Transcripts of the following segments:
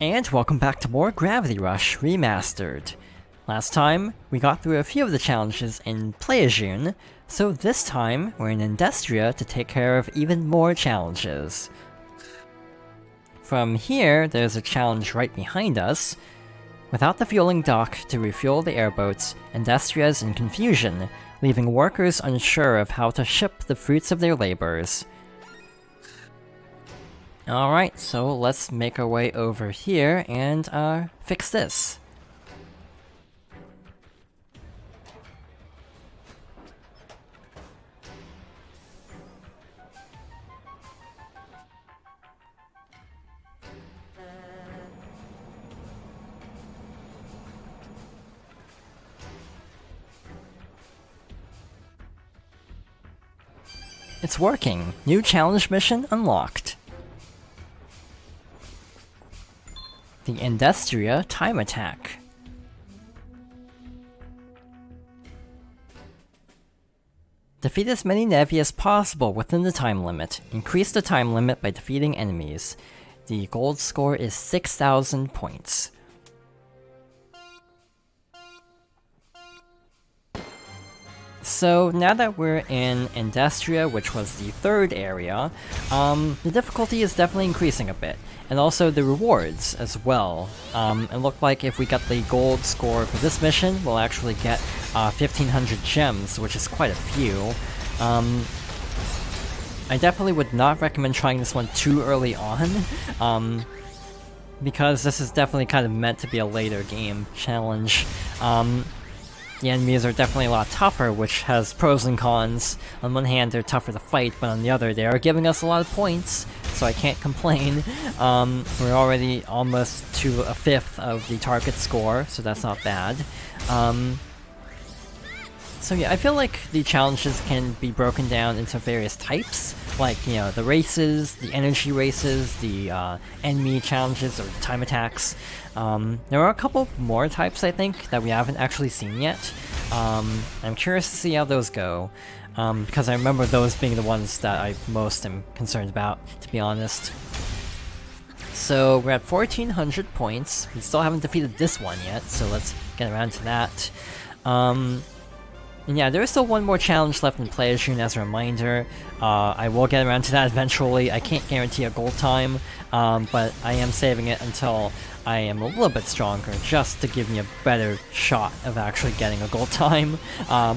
And welcome back to more Gravity Rush Remastered. Last time, we got through a few of the challenges in Playajune, so this time, we're in Industria to take care of even more challenges. From here, there's a challenge right behind us. Without the fueling dock to refuel the airboats, Industria is in confusion, leaving workers unsure of how to ship the fruits of their labors. Alright, so let's make our way over here and fix this. It's working! New challenge mission unlocked! The Endestria Time Attack. Defeat as many Nevi as possible within the time limit. Increase the time limit by defeating enemies. The gold score is 6,000 points. So now that we're in Industria, which was the third area, the difficulty is definitely increasing a bit. And also the rewards as well. It looked like if we got the gold score for this mission, we'll actually get 1,500 gems, which is quite a few. I definitely would not recommend trying this one too early on, because this is definitely kind of meant to be a later game challenge. The enemies are definitely a lot tougher, which has pros and cons. On one hand, they're tougher to fight, but on the other, they are giving us a lot of points, so I can't complain. We're already almost to a fifth of the target score, so that's not bad. So yeah, I feel like the challenges can be broken down into various types, like, you know, the races, the energy races, the enemy challenges, or time attacks. There are a couple more types, I think, that we haven't actually seen yet. I'm curious to see how those go, because I remember those being the ones that I most am concerned about, to be honest. So we're at 1,400 points. We still haven't defeated this one yet, so let's get around to that. And yeah, there is still one more challenge left in Playajune as a reminder. I will get around to that eventually. I can't guarantee a gold time, but I am saving it until I am a little bit stronger, just to give me a better shot of actually getting a gold time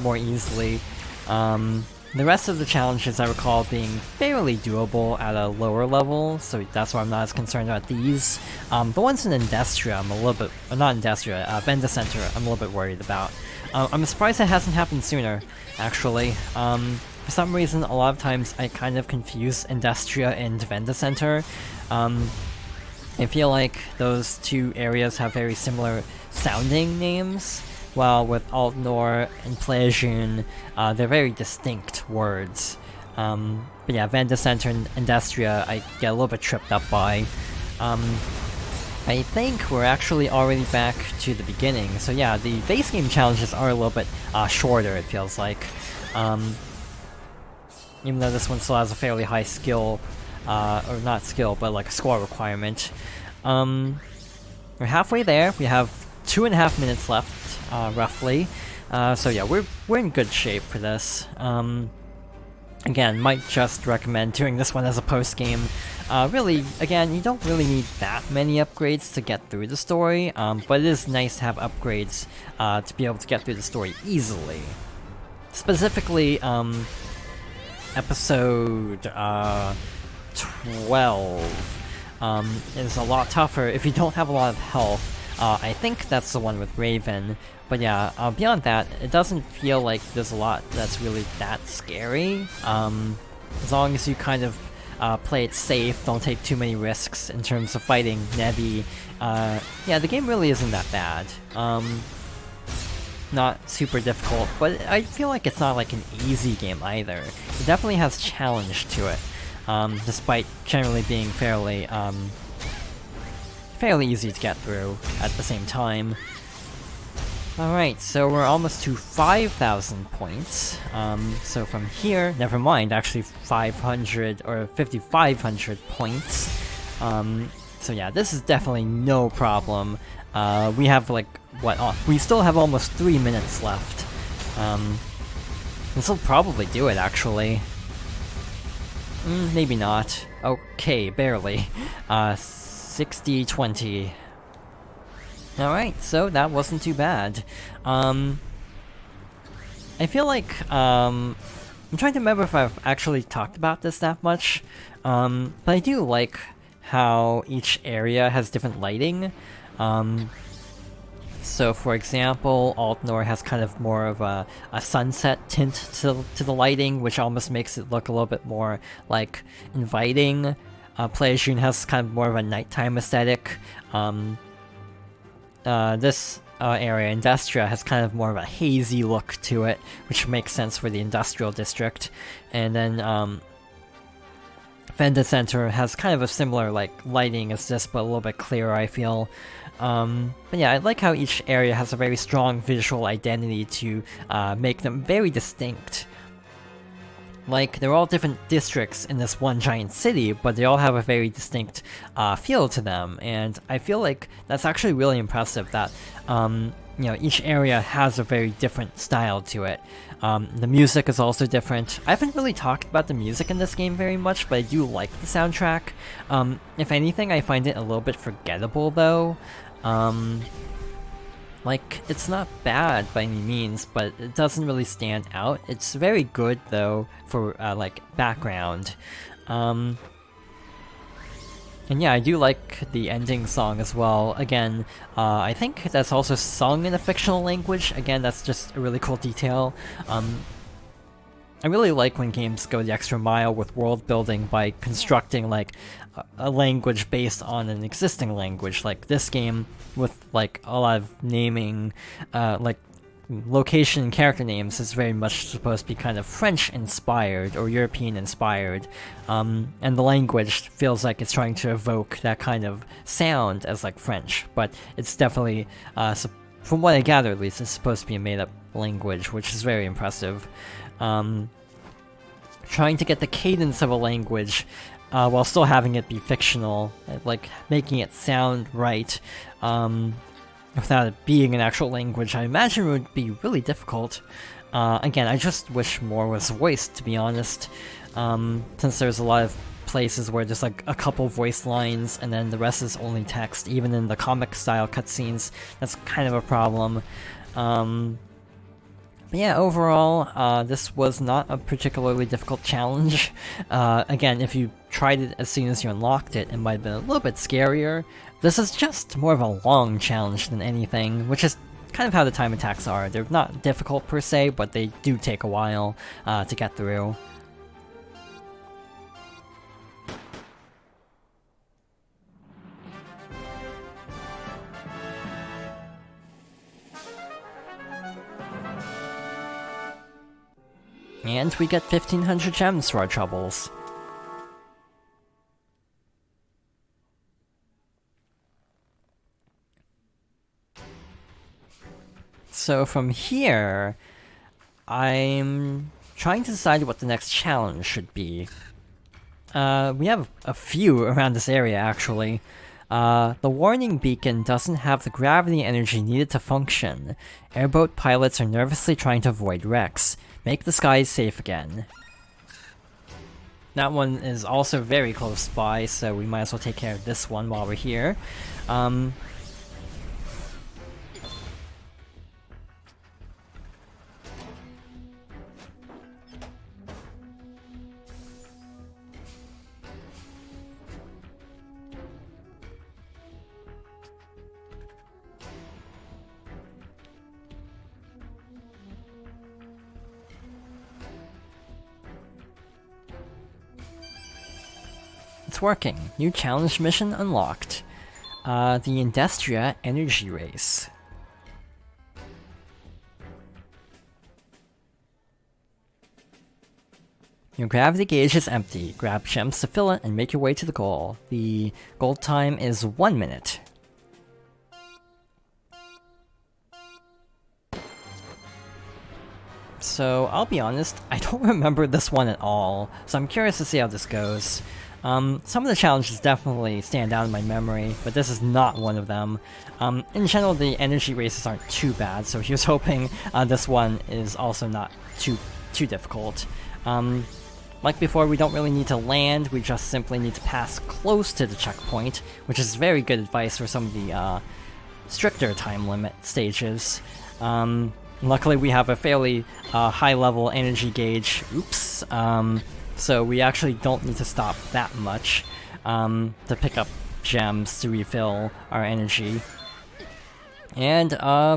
more easily. The rest of the challenges I recall being fairly doable at a lower level, so that's why I'm not as concerned about these. The ones in Industria, I'm a little bit... not Industria, Vendacenter, I'm a little bit worried about. I'm surprised it hasn't happened sooner, actually. For some reason, a lot of times I kind of confuse Industria and Vendacenter. I feel like those two areas have very similar sounding names, while with Alt-Nor and Playajune, they're very distinct words. But yeah, Vendacenter and Industria I get a little bit tripped up by. I think we're actually already back to the beginning, so yeah, the base game challenges are a little bit shorter, it feels like. Even though this one still has a fairly high skill, or not skill, but like a score requirement. We're halfway there, we have 2.5 minutes left, roughly. So yeah, we're in good shape for this. Again, might just recommend doing this one as a post-game. Really, again, you don't really need that many upgrades to get through the story, but it is nice to have upgrades to be able to get through the story easily. Specifically, episode 12 is a lot tougher if you don't have a lot of health. I think that's the one with Raven, but yeah, beyond that, it doesn't feel like there's a lot that's really that scary. As long as you kind of play it safe, don't take too many risks in terms of fighting Nevi, yeah, the game really isn't that bad. Not super difficult, but I feel like it's not like an easy game either. It definitely has challenge to it, despite generally being fairly easy to get through at the same time. Alright, so we're almost to 5,000 points. So from here, never mind, actually 500 or 5,500 points. So yeah, this is definitely no problem. We have like, what, we still have almost 3 minutes left. This will probably do it, actually. Maybe not. Okay, barely. 60-20. Alright, so that wasn't too bad. I feel like, I'm trying to remember if I've actually talked about this that much, but I do like how each area has different lighting. So for example, Altnor has kind of more of a sunset tint to the lighting, which almost makes it look a little bit more, like, inviting. Playazune has kind of more of a nighttime aesthetic. This area, Industria, has kind of more of a hazy look to it, which makes sense for the industrial district. And then, Venda Center has kind of a similar, like, lighting as this, but a little bit clearer, I feel. But yeah, I like how each area has a very strong visual identity to make them very distinct. Like, they're all different districts in this one giant city, but they all have a very distinct feel to them, and I feel like that's actually really impressive that, you know, each area has a very different style to it. The music is also different. I haven't really talked about the music in this game very much, but I do like the soundtrack. If anything, I find it a little bit forgettable, though. Like, it's not bad by any means, but it doesn't really stand out. It's very good, though, for, like, background. And yeah, I do like the ending song as well. Again, I think that's also sung in a fictional language. Again, that's just a really cool detail. I really like when games go the extra mile with world building by constructing, like, a language based on an existing language. Like this game with, like, a lot of naming, like, location and character names is very much supposed to be kind of French-inspired or European-inspired, and the language feels like it's trying to evoke that kind of sound as, like, French, but it's definitely, from what I gather at least, it's supposed to be a made-up language, which is very impressive. Trying to get the cadence of a language while still having it be fictional, like making it sound right, without it being an actual language, I imagine would be really difficult. Again, I just wish more was voiced, to be honest, since there's a lot of places where there's like a couple voice lines and then the rest is only text, even in the comic-style cutscenes. That's kind of a problem. But yeah, overall, this was not a particularly difficult challenge. Again, if you tried it as soon as you unlocked it, it might have been a little bit scarier. This is just more of a long challenge than anything, which is kind of how the time attacks are. They're not difficult per se, but they do take a while to get through. And we get 1500 gems for our troubles. So from here, I'm trying to decide what the next challenge should be. We have a few around this area, actually. The warning beacon doesn't have the gravity energy needed to function. Airboat pilots are nervously trying to avoid wrecks. Make the skies safe again. That one is also very close by, so we might as well take care of this one while we're here. It's working. New challenge mission unlocked. The Industria Energy Race. Your gravity gauge is empty. Grab gems to fill it and make your way to the goal. The goal time is 1 minute. So, I'll be honest, I don't remember this one at all, so I'm curious to see how this goes. Some of the challenges definitely stand out in my memory, but this is not one of them. In general, the energy races aren't too bad, so he was hoping this one is also not too difficult. Like before, we don't really need to land, we just simply need to pass close to the checkpoint, which is very good advice for some of the stricter time limit stages. Luckily we have a fairly high level energy gauge, so we actually don't need to stop that much to pick up gems to refill our energy. And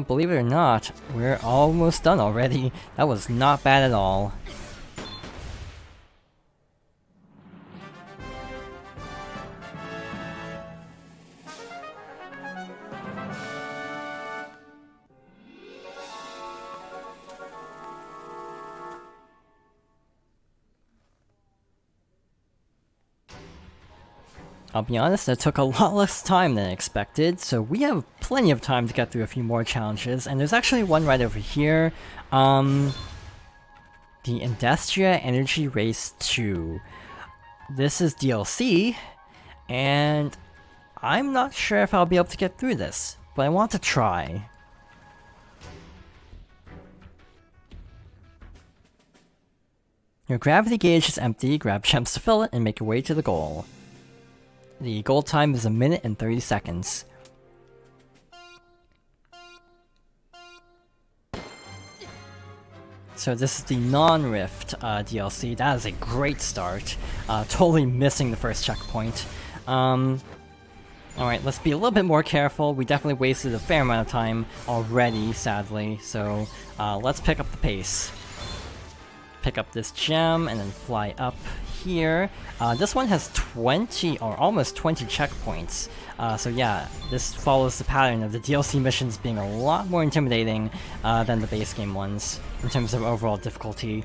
believe it or not, we're almost done already. That was not bad at all. I'll be honest, that took a lot less time than expected, so we have plenty of time to get through a few more challenges, and there's actually one right over here. The Industria Energy Race 2. This is DLC, and I'm not sure if I'll be able to get through this, but I want to try. Your gravity gauge is empty, grab gems to fill it, and make your way to the goal. The goal time is 1 minute and 30 seconds. So this is the non-Rift DLC. That is a great start. Totally missing the first checkpoint. Alright, let's be a little bit more careful. We definitely wasted a fair amount of time already, sadly. So let's pick up the pace. Pick up this gem and then fly up here. This one has 20 or almost 20 checkpoints. So yeah, this follows the pattern of the DLC missions being a lot more intimidating than the base game ones in terms of overall difficulty.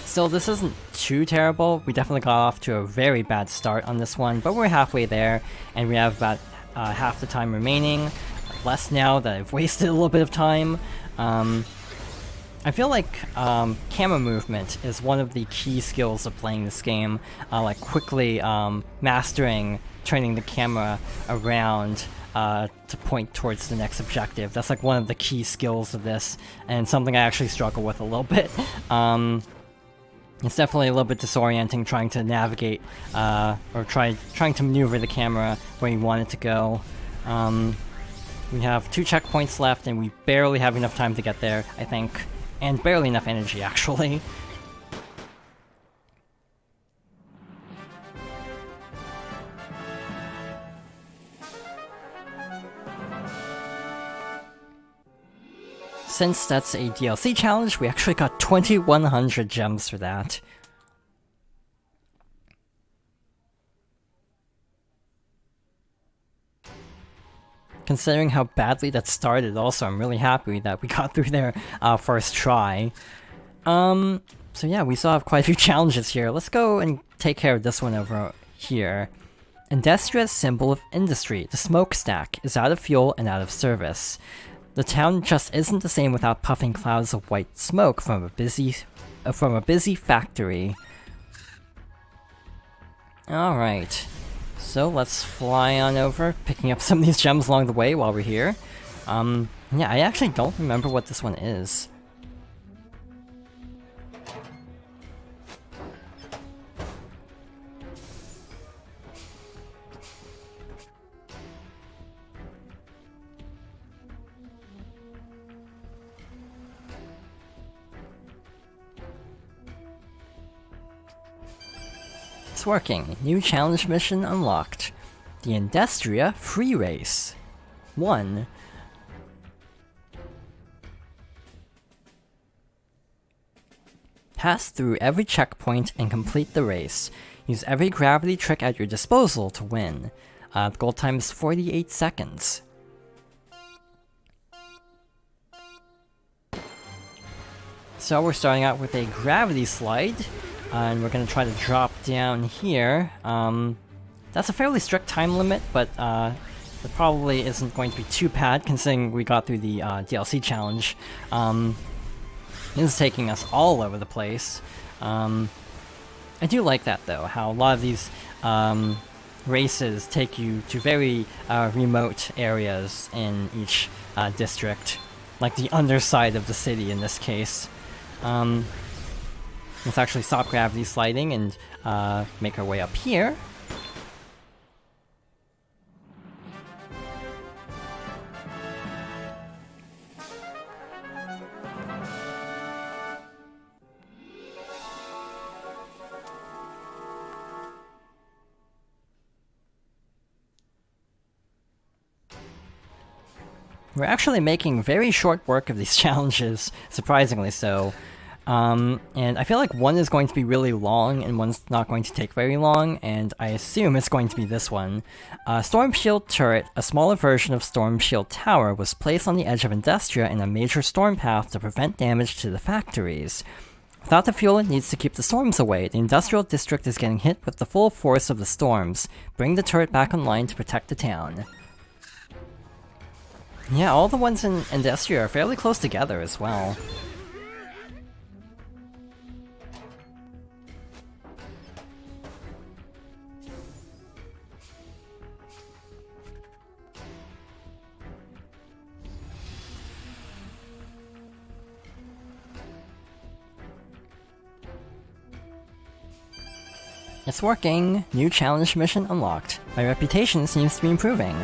Still, this isn't too terrible. We definitely got off to a very bad start on this one, but we're halfway there, and we have about half the time remaining. Less now that I've wasted a little bit of time. I feel like camera movement is one of the key skills of playing this game, like quickly mastering turning the camera around to point towards the next objective. That's like one of the key skills of this, and something I actually struggle with a little bit. It's definitely a little bit disorienting trying to navigate or trying to maneuver the camera where you want it to go. We have 2 checkpoints left, and we barely have enough time to get there, I think. And barely enough energy, actually. Since that's a DLC challenge, we actually got 2100 gems for that. Considering how badly that started, also, I'm really happy that we got through there first try. So yeah, we still have quite a few challenges here. Let's go and take care of this one over here. Endestria's symbol of industry, the smokestack, is out of fuel and out of service. The town just isn't the same without puffing clouds of white smoke from a busy factory. Alright. So let's fly on over, picking up some of these gems along the way while we're here. Yeah, I actually don't remember what this one is. It's working. New challenge mission unlocked. The Endestria Free Race. 1. Pass through every checkpoint and complete the race. Use every gravity trick at your disposal to win. The goal time is 48 seconds. So we're starting out with a gravity slide. And we're gonna try to drop down here. That's a fairly strict time limit, but it probably isn't going to be too bad considering we got through the DLC challenge. This is taking us all over the place. I do like that though, how a lot of these races take you to very remote areas in each district, like the underside of the city in this case. Let's actually stop gravity sliding and make our way up here. We're actually making very short work of these challenges, surprisingly so. And I feel like one is going to be really long and one's not going to take very long, and I assume it's going to be this one. Storm Shield Turret, a smaller version of Storm Shield Tower, was placed on the edge of Industria in a major storm path to prevent damage to the factories. Without the fuel it needs to keep the storms away, the industrial district is getting hit with the full force of the storms. Bring the turret back online to protect the town. Yeah, all the ones in Endestria are fairly close together as well. It's working! New challenge mission unlocked. My reputation seems to be improving.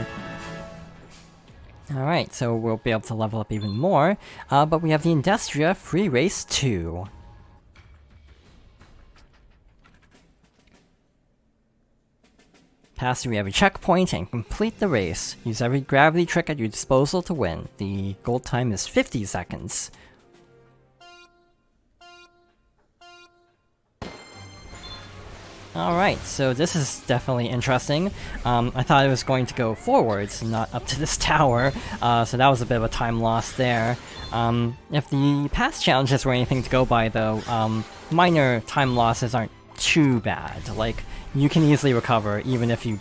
Alright, so we'll be able to level up even more, but we have the Industria Free Race 2. Pass through every checkpoint and complete the race. Use every gravity trick at your disposal to win. The gold time is 50 seconds. Alright, so this is definitely interesting. I thought it was going to go forwards, not up to this tower, so that was a bit of a time loss there. If the past challenges were anything to go by though, minor time losses aren't too bad. Like, you can easily recover even if you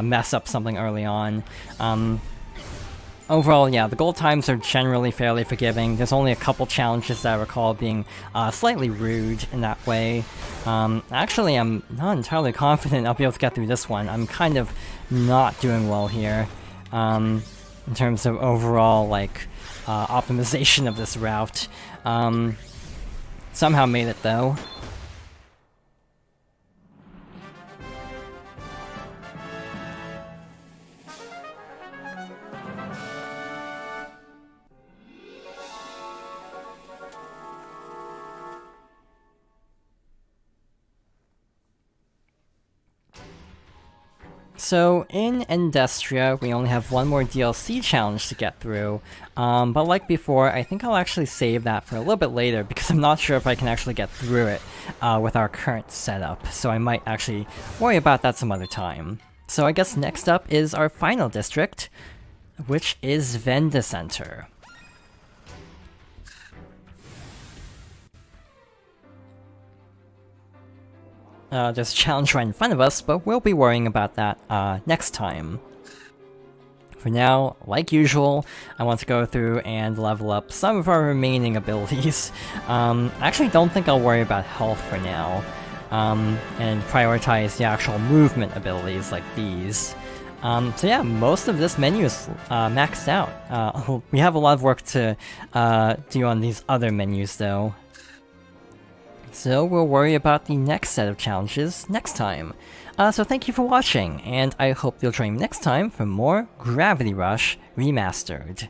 mess up something early on. Overall, yeah, the gold times are generally fairly forgiving. There's only a couple challenges that I recall being slightly rude in that way. Actually, I'm not entirely confident I'll be able to get through this one. I'm kind of not doing well here in terms of overall, like, optimization of this route. Somehow made it, though. So, in Endestria, we only have one more DLC challenge to get through, but like before, I think I'll actually save that for a little bit later, because I'm not sure if I can actually get through it with our current setup, so I might actually worry about that some other time. So I guess next up is our final district, which is Venda Center. There's a challenge right in front of us, but we'll be worrying about that next time. For now, like usual, I want to go through and level up some of our remaining abilities. I actually don't think I'll worry about health for now, and prioritize the actual movement abilities like these. So yeah, most of this menu is maxed out. We have a lot of work to do on these other menus though. So we'll worry about the next set of challenges next time. So thank you for watching, and I hope you'll join me next time for more Gravity Rush Remastered.